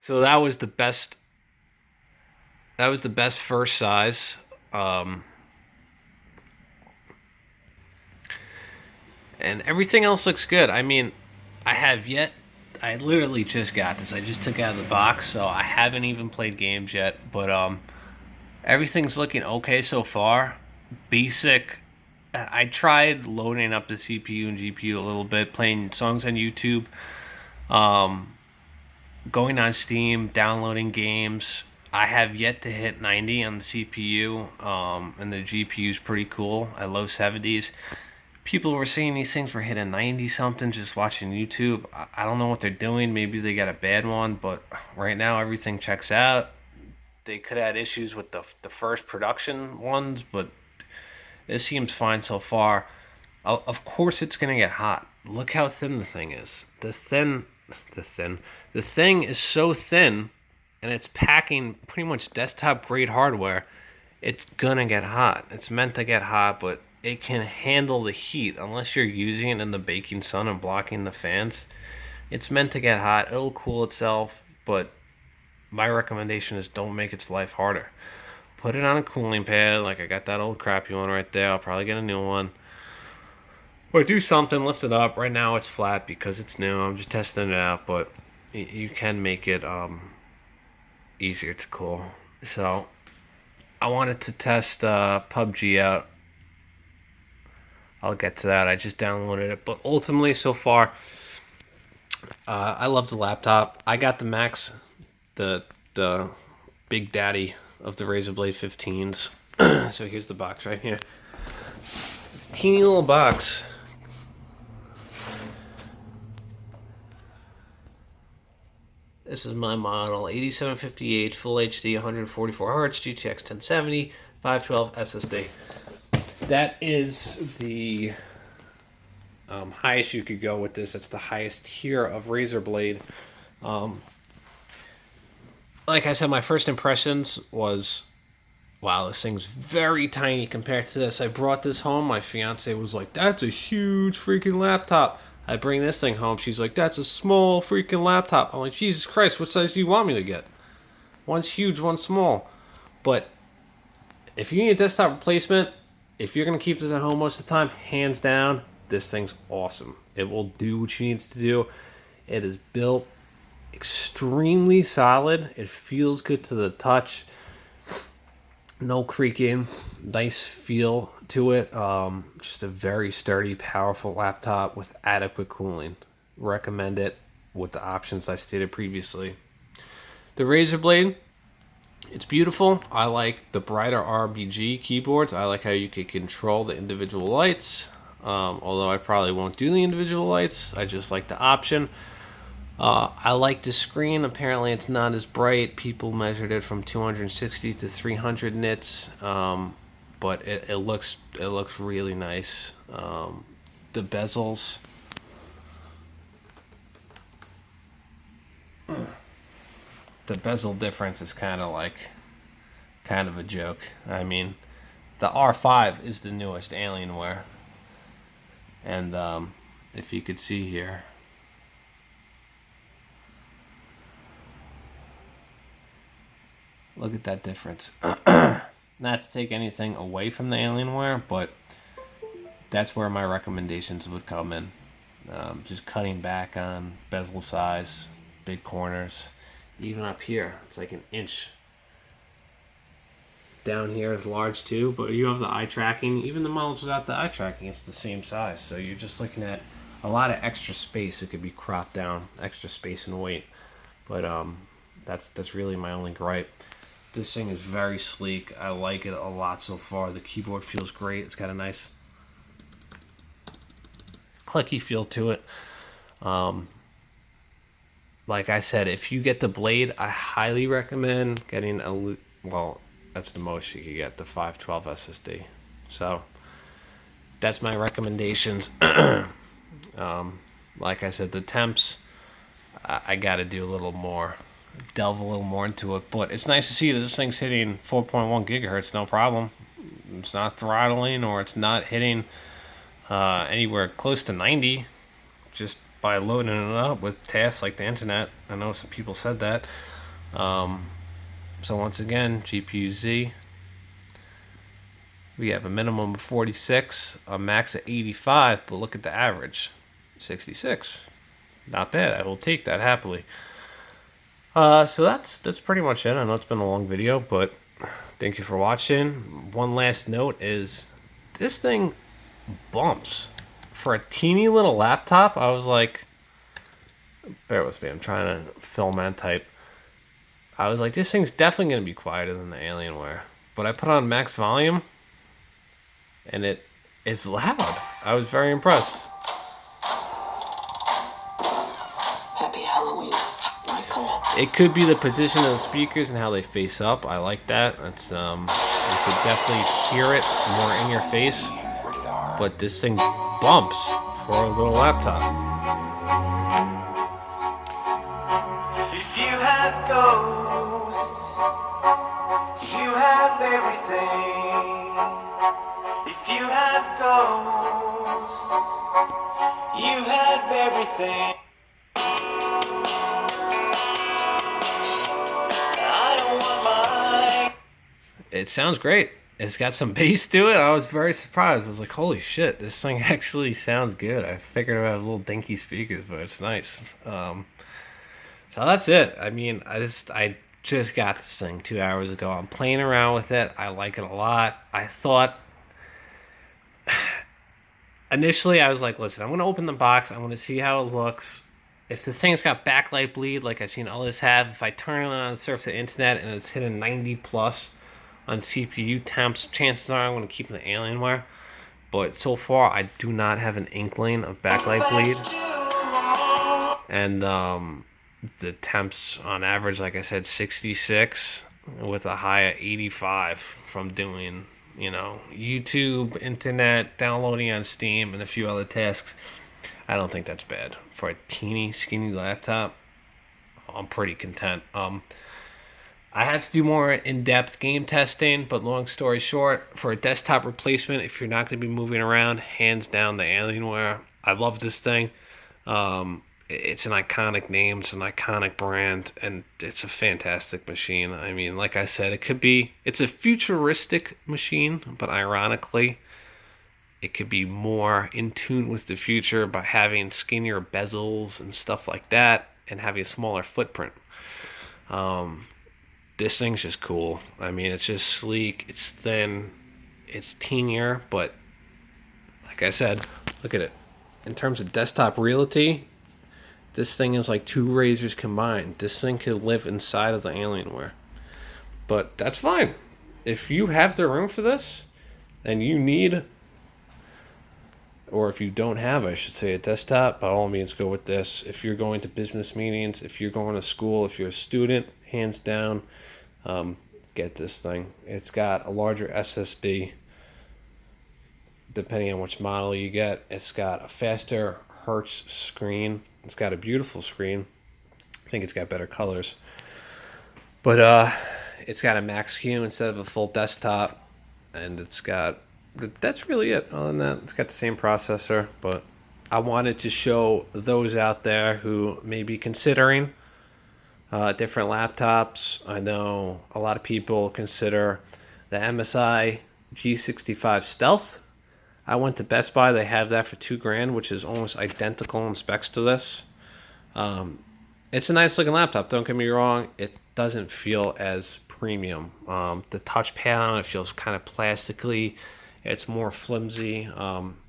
So that was the best. That was the best first size. Um, and everything else looks good. I mean, I have yet. I literally just got this. I just took it out of the box, so I haven't even played games yet. But everything's looking okay so far. Basic. I tried loading up the CPU and GPU a little bit, playing songs on YouTube, going on Steam, downloading games. I have yet to hit 90 on the CPU, and the GPU is pretty cool at low 70s. People were saying these things were hitting 90 something just watching YouTube. I don't know what they're doing. Maybe they got a bad one, but right now everything checks out. They could have had issues with the first production ones, but it seems fine so far. Of course, it's gonna get hot. Look how thin the thing is. The thing is so thin, and it's packing pretty much desktop grade hardware. It's gonna get hot. It's meant to get hot, but it can handle the heat unless you're using it in the baking sun and blocking the fans. It's meant to get hot. It'll cool itself, but my recommendation is don't make its life harder. Put it on a cooling pad, like I got that old crappy one right there. I'll probably get a new one. Or do something, lift it up. Right now it's flat because it's new. I'm just testing it out, but you can make it easier to cool. So I wanted to test PUBG out. I'll get to that. I just downloaded it, but ultimately, so far, I love the laptop. I got the Max, the big daddy of the Razerblade 15s. So here's the box right here. This teeny little box. This is my model, 8750H, Full HD, 144 Hz, GTX 1070, 512 SSD. That is the highest you could go with this. It's the highest tier of Razerblade. Like I said, my first impressions was, wow, this thing's very tiny compared to this. I brought this home. My fiance was like, that's a huge freaking laptop. I bring this thing home. She's like, that's a small freaking laptop. I'm like, Jesus Christ, what size do you want me to get? One's huge, one's small. But if you need a desktop replacement, if you're going to keep this at home most of the time, hands down, this thing's awesome. It will do what it needs to do. It is built extremely solid. It feels good to the touch. No creaking. Nice feel to it. Just a very sturdy, powerful laptop with adequate cooling. Recommend it with the options I stated previously. The Razerblade, it's beautiful. I like the brighter RBG keyboards. I like how you can control the individual lights. Although I probably won't do the individual lights. I just like the option. I like the screen. Apparently, it's not as bright. People measured it from 260 to 300 nits, but it looks really nice. The bezels. The bezel difference is kind of a joke. I mean, the R5 is the newest Alienware, and if you could see here, look at that difference. Not to take anything away from the Alienware, but that's where my recommendations would come in. Just cutting back on bezel size, big corners. Even up here, it's like an inch. Down here is large too, but you have the eye tracking. Even the models without the eye tracking, it's the same size. So you're just looking at a lot of extra space. It could be cropped down, extra space and weight. But that's really my only gripe. This thing is very sleek. I like it a lot so far. The keyboard feels great. It's got a nice clicky feel to it. Like I said, if you get the Blade, I highly recommend getting well, that's the most you could get, the 512 SSD. So that's my recommendations. Like I said, the Temps, I got to do a little more, delve a little more into it. But it's nice to see that this thing's hitting 4.1 gigahertz, no problem. It's not throttling or it's not hitting anywhere close to 90, just by loading it up with tasks like the internet. I know some people said that. So once again, GPU Z. We have a minimum of 46, a max of 85, but look at the average, 66. Not bad. I will take that happily. So that's pretty much it. I know it's been a long video, but thank you for watching. One last note is this thing bumps. For a teeny little laptop, I was like, bear with me, I'm trying to film and type. I was like, this thing's definitely going to be quieter than the Alienware. But I put on max volume, and it's loud. I was very impressed. Happy Halloween, Michael. It could be the position of the speakers and how they face up. I like that. It's you could definitely hear it more in your face. But this thing bumps for a little laptop. If you have ghosts, you have everything. If you have ghosts, you have everything. I don't want my... It sounds great. It's got some bass to it. I was very surprised. I was like, holy shit, this thing actually sounds good. I figured it had little dinky speakers, but it's nice. So that's it. I mean, I just got this thing 2 hours ago. I'm playing around with it. I like it a lot. I thought... Initially, I was like, listen, I'm going to open the box. I'm going to see how it looks. If the thing's got backlight bleed like I've seen others have, if I turn it on and surf the internet and it's hitting 90 plus on CPU temps, chances are I'm going to keep the Alienware. But so far, I do not have an inkling of backlight bleed. And the temps on average, like I said, 66 with a high of 85 from doing, YouTube, internet, downloading on Steam, and a few other tasks. I don't think that's bad. For a teeny, skinny laptop, I'm pretty content. I had to do more in-depth game testing, but long story short, for a desktop replacement, if you're not going to be moving around, hands down the Alienware. I love this thing. It's an iconic name, it's an iconic brand, and it's a fantastic machine. I mean, like I said, it's a futuristic machine, but ironically, it could be more in tune with the future by having skinnier bezels and stuff like that, and having a smaller footprint. This thing's just cool. I mean, it's just sleek, it's thin, it's teenier, but like I said, look at it. In terms of desktop realty, this thing is like two Razers combined. This thing could live inside of the Alienware. But that's fine. If you have the room for this, and you need, or if you don't have, I should say, a desktop, by all means go with this. If you're going to business meetings, if you're going to school, if you're a student, hands down, get this thing. It's got a larger SSD, depending on which model you get. It's got a faster Hertz screen. It's got a beautiful screen. I think it's got better colors. But it's got a max Q instead of a full desktop. And that's really it. Other than that, it's got the same processor. But I wanted to show those out there who may be considering different laptops. I know a lot of people consider the MSI G65 Stealth. I went to Best Buy. They have that for $2,000, which is almost identical in specs to this. It's a nice looking laptop. Don't get me wrong. It doesn't feel as premium. The touchpad on it feels kind of plastically. It's more flimsy.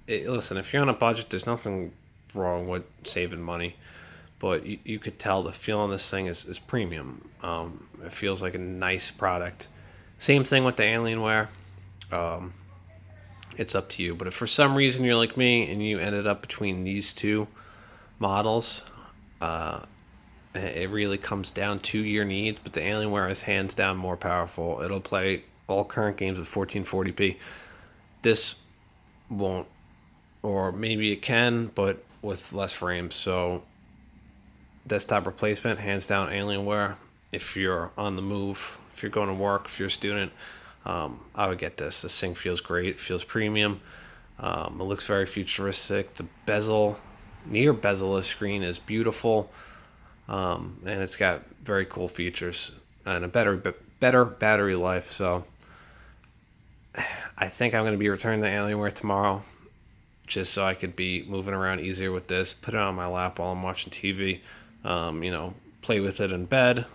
Listen, if you're on a budget, there's nothing wrong with saving money. But you could tell the feel on this thing is premium. It feels like a nice product. Same thing with the Alienware. It's up to you. But if for some reason you're like me and you ended up between these two models, it really comes down to your needs. But the Alienware is hands down more powerful. It'll play all current games with 1440p. This won't, or maybe it can, but with less frames. So desktop replacement, hands down Alienware. If you're on the move, if you're going to work, if you're a student, I would get this. This thing feels great. It feels premium. It looks very futuristic. The bezel near bezel-less screen is beautiful, and it's got very cool features and a better battery life. So I think I'm going to be returning the Alienware tomorrow, just so I could be moving around easier with this. Put it on my lap while I'm watching TV. Play with it in bed.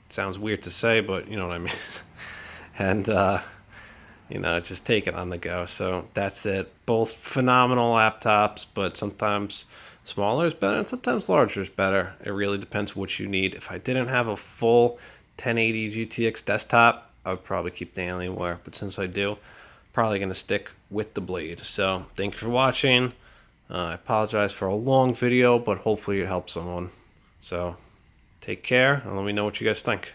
Sounds weird to say, but you know what I mean. And just take it on the go. So that's it. Both phenomenal laptops, but sometimes smaller is better and sometimes larger is better. It really depends what you need. If I didn't have a full 1080 GTX desktop, I would probably keep the Alienware. But since I do, probably going to stick with the Blade. So thank you for watching. I apologize for a long video, but hopefully it helps someone. So take care and let me know what you guys think.